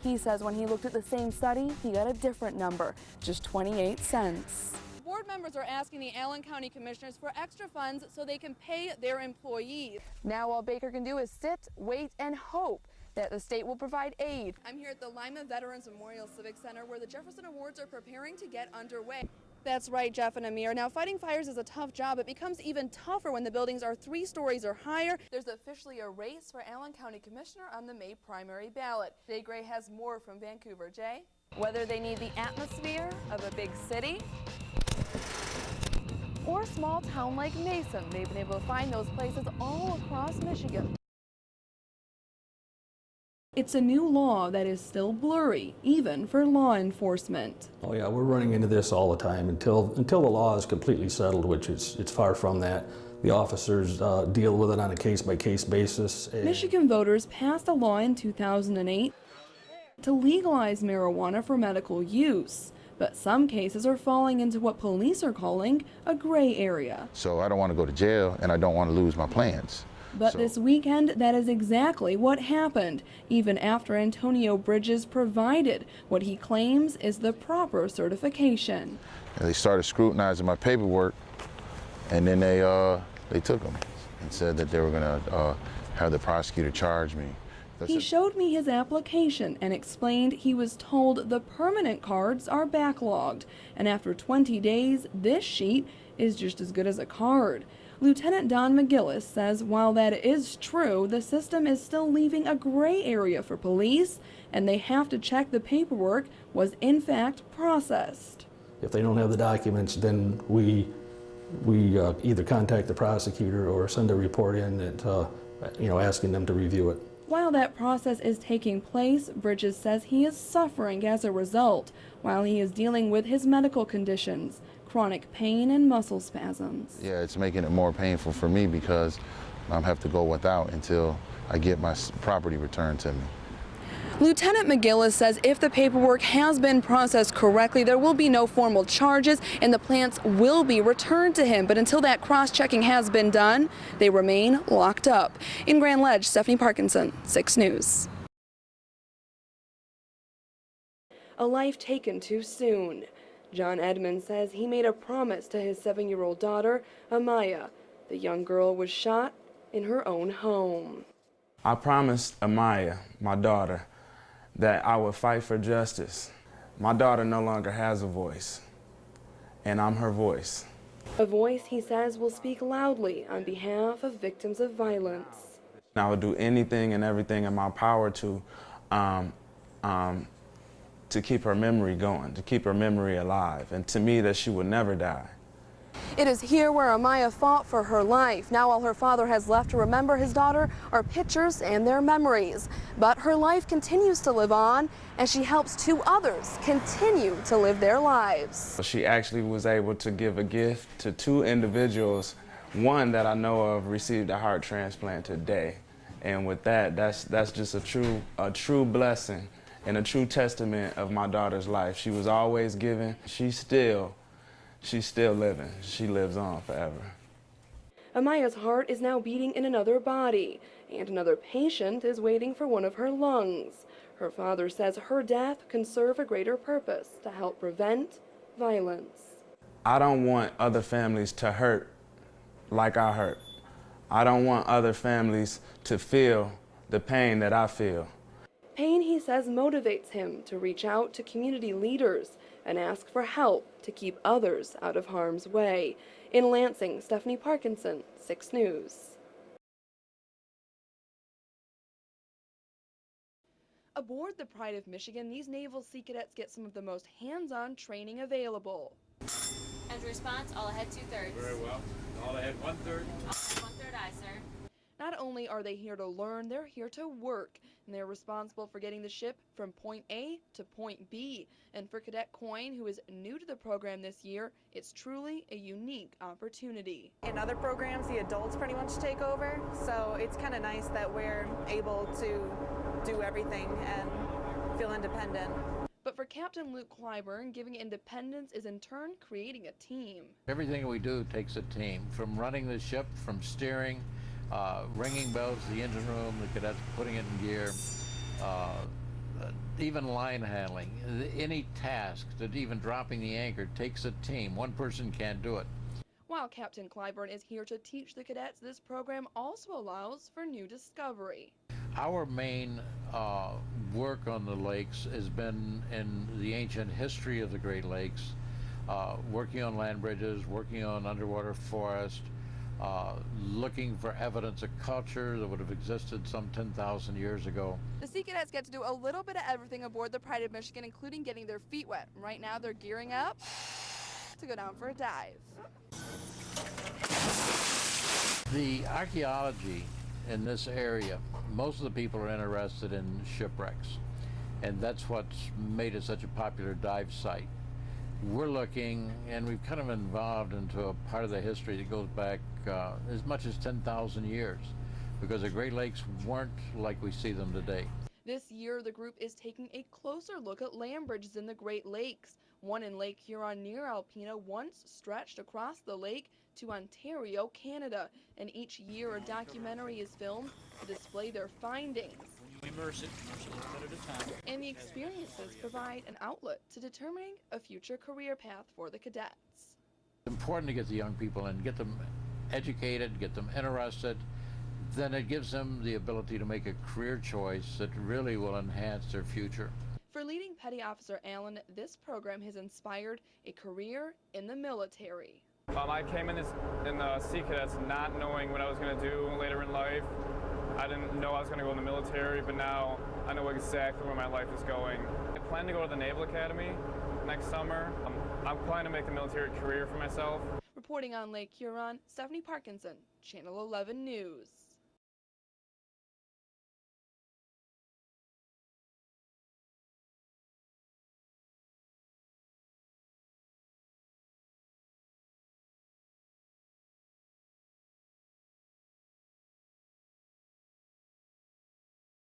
He says when he looked at the same study, he got a different number, just 28 cents. Board members are asking the Allen County Commissioners for extra funds so they can pay their employees. Now all Baker can do is sit, wait, and hope that the state will provide aid. I'm here at the Lima Veterans Memorial Civic Center where the Jefferson Awards are preparing to get underway. That's right, Jeff and Amir. Now, fighting fires is a tough job. It becomes even tougher when the buildings are 3 stories or higher. There's officially a race for Allen County Commissioner on the May primary ballot. Jay Gray has more from Vancouver. Jay? Whether they need the atmosphere of a big city or a small town like Mason, they've been able to find those places all across Michigan. It's a new law that is still blurry, even for law enforcement. Oh yeah, we're running into this all the time until the law is completely settled, which it's far from that. The officers deal with it on a case-by-case basis. Michigan voters passed a law in 2008 to legalize marijuana for medical use. But some cases are falling into what police are calling a gray area. So I don't want to go to jail and I don't want to lose my plans. But this weekend, that is exactly what happened, even after Antonio Bridges provided what he claims is the proper certification. And they started scrutinizing my paperwork, and then they took them and said that they were going to have the prosecutor charge me. He showed me his application and explained he was told the permanent cards are backlogged, and after 20 days, this sheet is just as good as a card. Lieutenant Don McGillis says while that is true, the system is still leaving a gray area for police, and they have to check the paperwork was in fact processed. If they don't have the documents, then we either contact the prosecutor or send a report in that, asking them to review it. While that process is taking place, Bridges says he is suffering as a result while he is dealing with his medical conditions, chronic pain and muscle spasms. Yeah, it's making it more painful for me because I have to go without until I get my property returned to me. Lieutenant McGillis says if the paperwork has been processed correctly, there will be no formal charges and the plants will be returned to him. But until that cross-checking has been done, they remain locked up. In Grand Ledge, Stephanie Parkinson, 6 News. A life taken too soon. John Edmonds says he made a promise to his 7-year-old daughter, Amaya. The young girl was shot in her own home. I promised Amaya, my daughter, that I would fight for justice. My daughter no longer has a voice, and I'm her voice. A voice, he says, will speak loudly on behalf of victims of violence. I would do anything and everything in my power to keep her memory going, to keep her memory alive, and to me that she would never die. It is here where Amaya fought for her life. Now all her father has left to remember his daughter are pictures and their memories. But her life continues to live on, and she helps 2 others continue to live their lives. She actually was able to give a gift to 2 individuals. One that I know of received a heart transplant today. And with that, that's just a true blessing and a true testament of my daughter's life. She was always giving. She's still living. She lives on forever. Amaya's heart is now beating in another body, and another patient is waiting for one of her lungs. Her father says her death can serve a greater purpose to help prevent violence. I don't want other families to hurt like I hurt. I don't want other families to feel the pain that I feel. Pain, he says, motivates him to reach out to community leaders and ask for help to keep others out of harm's way. In Lansing, Stephanie Parkinson, 6 News. Aboard the Pride of Michigan, these Naval Sea Cadets get some of the most hands-on training available. As a response, all ahead 2/3. Very well. All ahead 1/3. All ahead 1/3, aye, sir. Not only are they here to learn, they're here to work, and they're responsible for getting the ship from point A to point B. And for Cadet Coyne, who is new to the program this year, it's truly a unique opportunity. In other programs, the adults pretty much take over, so it's kind of nice that we're able to do everything and feel independent. But for Captain Luke Clyburn, giving independence is in turn creating a team. Everything we do takes a team, from running the ship, from steering, ringing bells, the engine room, the cadets putting it in gear, even line handling, any task, that even dropping the anchor takes a team. One person can't do it. While Captain Clyburn is here to teach the cadets, this program also allows for new discovery. Our main work on the lakes has been in the ancient history of the Great Lakes, working on land bridges, working on underwater forest, looking for evidence of culture that would have existed some 10,000 years ago. The Sea Cadets get to do a little bit of everything aboard the Pride of Michigan, including getting their feet wet. Right now they're gearing up to go down for a dive. The archaeology in this area, most of the people are interested in shipwrecks, and that's what's made it such a popular dive site. We're looking, and we've kind of involved into a part of the history that goes back as much as 10,000 years, because the Great Lakes weren't like we see them today. This year, the group is taking a closer look at land bridges in the Great Lakes. One in Lake Huron near Alpena once stretched across the lake to Ontario, Canada. And each year, a documentary is filmed to display their findings. When you immerse it a little bit at a time. And the experiences provide an outlet to determining a future career path for the cadets. It's important to get the young people in, get them educated, get them interested. Then it gives them the ability to make a career choice that really will enhance their future. For leading Petty Officer Allen, this program has inspired a career in the military. I came in the Sea Cadets not knowing what I was going to do later in life. I didn't know I was going to go in the military, but now I know exactly where my life is going. I plan to go to the Naval Academy next summer. I'm planning to make a military career for myself. Reporting on Lake Huron, Stephanie Parkinson, Channel 11 News.